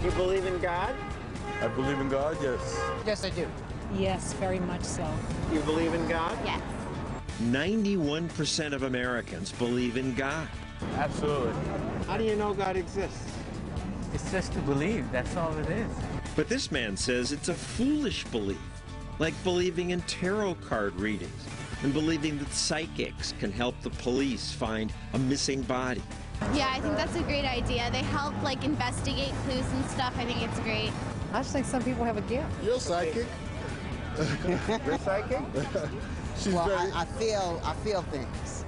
You believe in God? I believe in God, yes. Yes, I do. Yes, very much so. You believe in God? Yes. 91% of Americans believe in God. Absolutely. How do you know God exists? It's just to believe. That's all it is. But this man says it's a foolish belief, like believing in tarot card readings and believing that psychics can help the police find a missing body. Yeah, I think that's a great idea. They help, like, investigate clues and stuff. I think it's great. I just think some people have a gift. You're psychic. You're psychic? She's Well, very... I feel things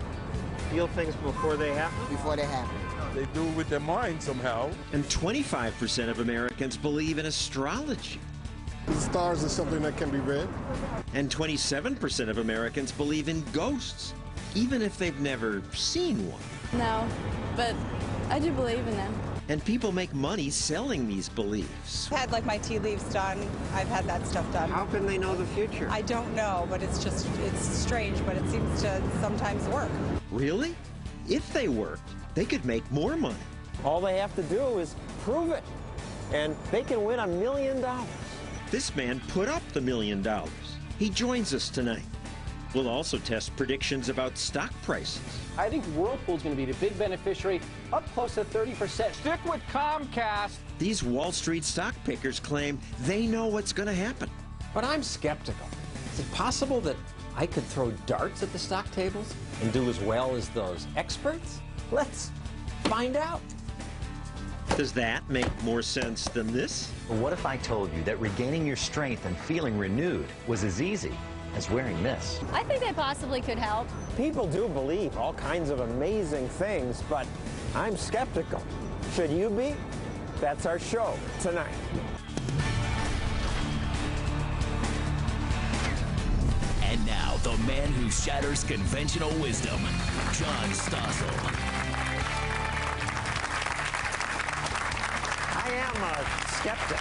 Feel things before they happen? before they happen. They do it with their mind somehow. And 25% of Americans believe in astrology. Stars are something that can be read. And 27% of Americans believe in ghosts, even if they've never seen one. No, but I do believe in them. And people make money selling these beliefs. I've had like my tea leaves done. I've had that stuff done. How can they know the future? I don't know, but it's strange, but it seems to sometimes work. Really? If they worked, they could make more money. All they have to do is prove it, and they can win $1 million. This man put up the $1 million. He joins us tonight. We'll also test predictions about stock prices. I think Whirlpool's going to be the big beneficiary, up close to 30%. Stick with Comcast. These Wall Street stock pickers claim they know what's going to happen. But I'm skeptical. Is it possible that I could throw darts at the stock tables and do as well as those experts? Let's find out. Does that make more sense than this? But what if I told you that regaining your strength and feeling renewed was as easy as wearing this? I think they possibly could help. People do believe all kinds of amazing things, but I'm skeptical. Should you be? That's our show tonight. And now, the man who shatters conventional wisdom, John Stossel. I am a skeptic.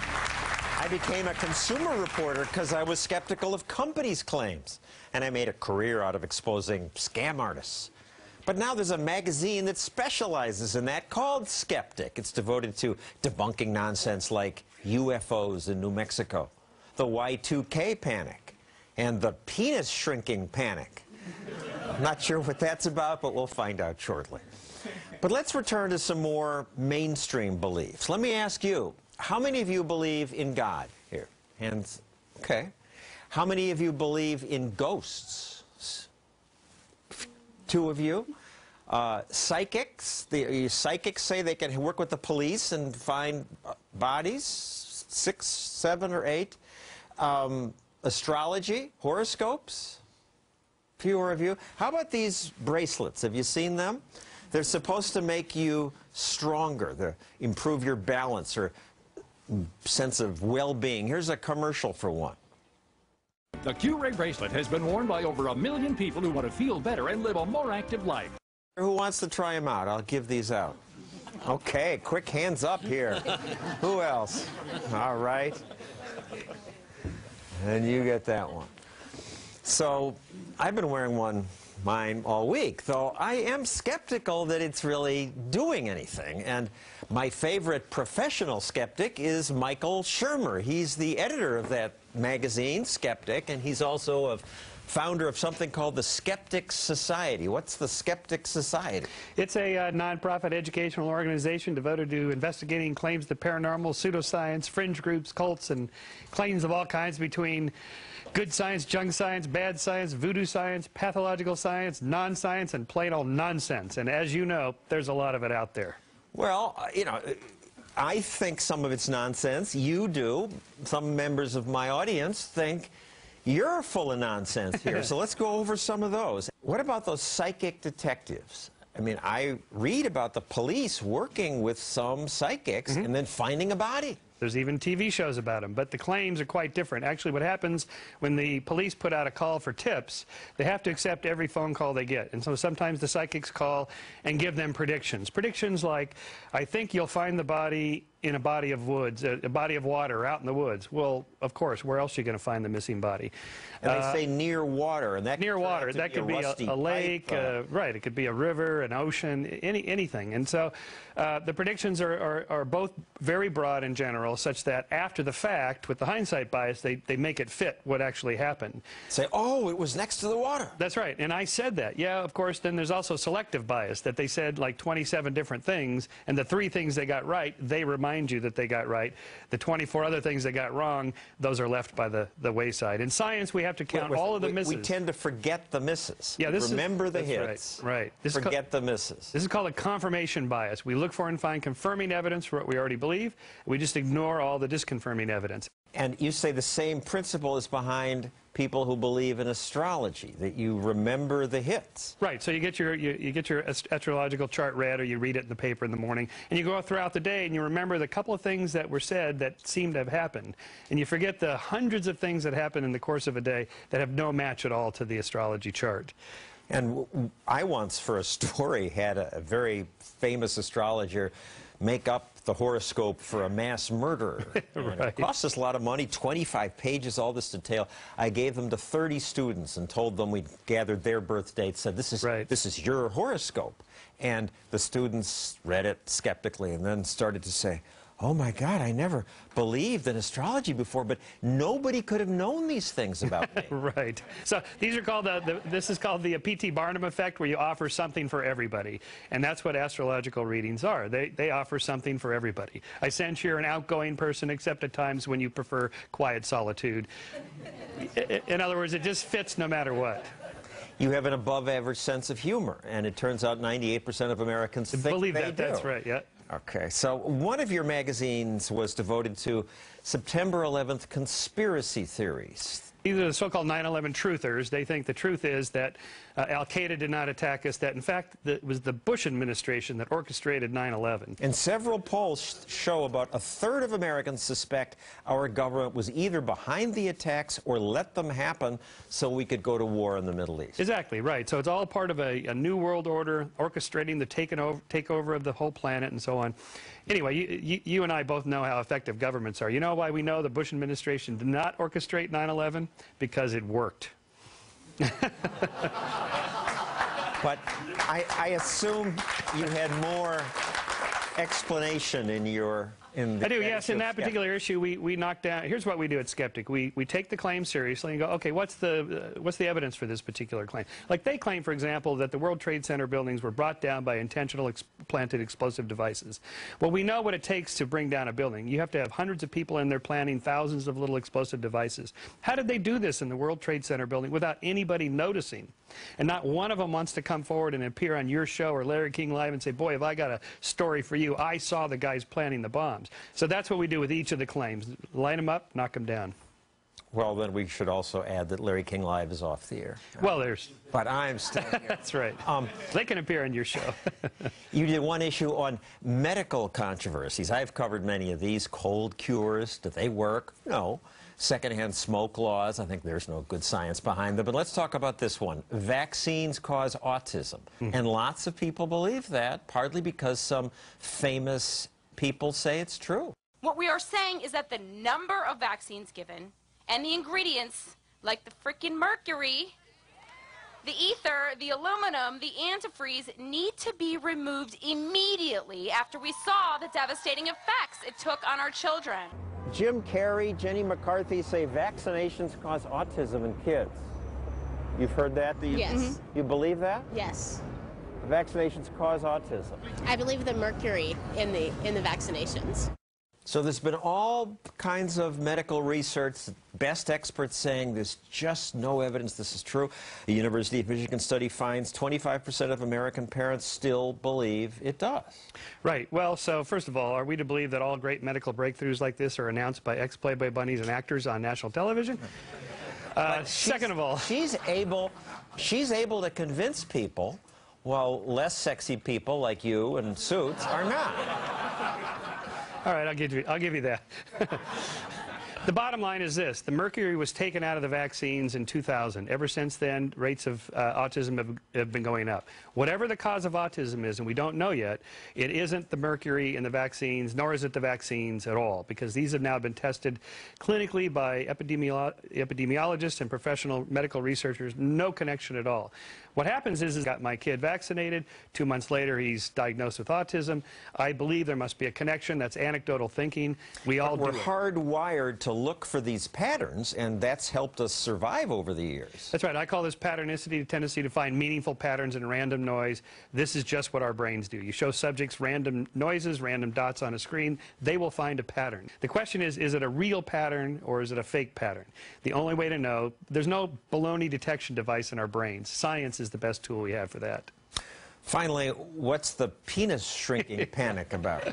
I became a consumer reporter because I was skeptical of companies' claims, and I made a career out of exposing scam artists. But now there's a magazine that specializes in that called Skeptic. It's devoted to debunking nonsense like UFOs in New Mexico, the Y2K panic, and the penis shrinking panic. I'm not sure what that's about, but we'll find out shortly. But let's return to some more mainstream beliefs. Let me ask you, how many of you believe in God? Here, hands. Okay. How many of you believe in ghosts? 2 of you. Psychics. The psychics say they can work with the police and find bodies. 6, 7, or 8. Astrology, horoscopes. Fewer of you. How about these bracelets? Have you seen them? They're supposed to make you stronger, improve your balance or sense of well-being. Here's a commercial for one. The Q-Ray bracelet has been worn by over 1 million people who want to feel better and live a more active life. Who wants to try them out? I'll give these out. Okay, quick hands up here. Who else? All right. And you get that one. So I've been wearing mine all week, though I am skeptical that it's really doing anything. And my favorite professional skeptic is Michael Shermer. He's the editor of that magazine, Skeptic, and he's also a founder of something called the Skeptics Society. What's the Skeptics Society? It's a nonprofit educational organization devoted to investigating claims to paranormal, pseudoscience, fringe groups, cults, and claims of all kinds between good science, junk science, bad science, voodoo science, pathological science, non-science, and plain old nonsense. And as you know, there's a lot of it out there. Well, you know, I think some of it's nonsense. You do. Some members of my audience think you're full of nonsense here. So let's go over some of those. What about those psychic detectives? I mean, I read about the police working with some psychics and then finding a body. There's even TV shows about them, but the claims are quite different. Actually, what happens when the police put out a call for tips, they have to accept every phone call they get. And so sometimes the psychics call and give them predictions. Predictions like, I think you'll find the body in a body of woods, a body of water out in the woods. Well, of course, where else are you going to find the missing body? And they say near water, and that near water. That could be a lake, right? It could be a river, an ocean, anything. And so the predictions are both very broad in general, such that after the fact, with the hindsight bias, they make it fit what actually happened. Say, oh, it was next to the water. That's right, and I said that. Yeah, of course. Then there's also selective bias, that they said like 27 different things, and the 3 things they got right, they remind you that they got right. The 24 other things they got wrong, those are left by the wayside. In science, we have to count all of the misses. We tend to forget the misses. Yeah, remember the hits. Right. Forget the misses. This is called a confirmation bias. We look for and find confirming evidence for what we already believe. We just ignore all the disconfirming evidence. And you say the same principle is behind people who believe in astrology, that you remember the hits. Right. So you get your astrological chart read, or you read it in the paper in the morning, and you go throughout the day and you remember the couple of things that were said that seem to have happened, and you forget the hundreds of things that happen in the course of a day that have no match at all to the astrology chart. And I once, for a story, had a very famous astrologer make up the horoscope for a mass murderer. Right. It cost us a lot of money, 25 pages, all this detail. I gave them to 30 students and told them we'd gathered their birth dates, said, this is your horoscope. And the students read it skeptically and then started to say, oh my God, I never believed in astrology before, but nobody could have known these things about me. Right. So these are called this is called the P.T. Barnum effect, where you offer something for everybody. And that's what astrological readings are. They offer something for everybody. I sense you're an outgoing person, except at times when you prefer quiet solitude. In other words, it just fits no matter what. You have an above-average sense of humor, and it turns out 98% of Americans think believe they that. do. That's right, yeah. Okay, so one of your magazines was devoted to September 11th conspiracy theories. These are the so-called 9/11 truthers. They think the truth is that Al-Qaeda did not attack us, that in fact it was the Bush administration that orchestrated 9/11. And several polls show about a third of Americans suspect our government was either behind the attacks or let them happen so we could go to war in the Middle East. Exactly, right. So it's all part of a new world order, orchestrating the takeover of the whole planet and so on. Anyway, you and I both know how effective governments are. You know why we know the Bush administration did not orchestrate 9/11? Because it worked. But I assume you had more explanation in your... I do, yes. In that particular issue, we knock down. Here's what we do at Skeptic. We take the claim seriously and go, okay, what's the evidence for this particular claim? Like they claim, for example, that the World Trade Center buildings were brought down by intentional planted explosive devices. Well, we know what it takes to bring down a building. You have to have hundreds of people in there planning thousands of little explosive devices. How did they do this in the World Trade Center building without anybody noticing? And not one of them wants to come forward and appear on your show or Larry King Live and say, boy, have I got a story for you. I saw the guys planning the bombs. So that's what we do with each of the claims. Line them up, knock them down. Well, then we should also add that Larry King Live is off the air. Well, there's... But I'm still here. That's right. They can appear on your show. You did one issue on medical controversies. I've covered many of these. Cold cures, do they work? No. Secondhand smoke laws, I think there's no good science behind them. But let's talk about this one. Vaccines cause autism. And lots of people believe that, partly because some famous people say it's true. What we are saying is that the number of vaccines given and the ingredients, like the frickin' mercury, the ether, the aluminum, the antifreeze, need to be removed immediately after we saw the devastating effects it took on our children. Jim Carrey, Jenny McCarthy say vaccinations cause autism in kids. You've heard that? Yes. You believe that? Yes. Vaccinations cause autism. I believe the mercury in the vaccinations. So there's been all kinds of medical research, best experts saying there's just no evidence this is true. The University of Michigan study finds 25% of American parents still believe it does. Right. Well, so first of all, are we to believe that all great medical breakthroughs like this are announced by ex-Playboy bunnies and actors on national television? Second of all... She's able to convince people, while less sexy people like you in suits are not. All right, I'll give you that. The bottom line is this. The mercury was taken out of the vaccines in 2000. Ever since then, rates of autism have been going up. Whatever the cause of autism is, and we don't know yet, it isn't the mercury in the vaccines, nor is it the vaccines at all, because these have now been tested clinically by epidemiologists and professional medical researchers. No connection at all. What happens is I got my kid vaccinated. 2 months later, he's diagnosed with autism. I believe there must be a connection. That's anecdotal thinking. We all do it. We're hardwired to look for these patterns, and that's helped us survive over the years. That's right. I call this patternicity, the tendency to find meaningful patterns in random noise. This is just what our brains do. You show subjects random noises, random dots on a screen, they will find a pattern. The question is it a real pattern or is it a fake pattern? The only way to know, there's no baloney detection device in our brains. Science is the best tool we have for that. Finally, what's the penis shrinking panic about?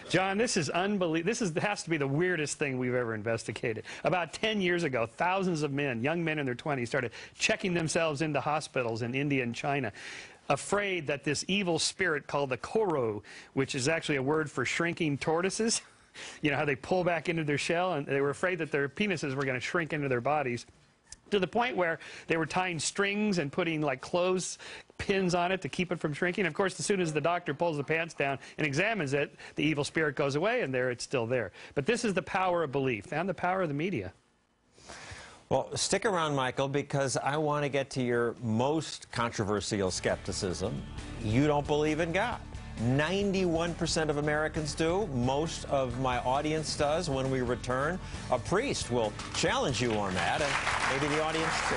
John, this is unbelievable. This has to be the weirdest thing we've ever investigated. About 10 years ago, thousands of men, young men in their 20s, started checking themselves into hospitals in India and China, afraid that this evil spirit called the koro, which is actually a word for shrinking tortoises, you know how they pull back into their shell, and they were afraid that their penises were going to shrink into their bodies, to the point where they were tying strings and putting like clothes pins on it to keep it from shrinking. Of course, as soon as the doctor pulls the pants down and examines it, the evil spirit goes away, and there it's still there. But this is the power of belief and the power of the media. Well, stick around, Michael, because I want to get to your most controversial skepticism. You don't believe in God. 91% of Americans do. Most of my audience does. When we return, a priest will challenge you on that, and maybe the audience too.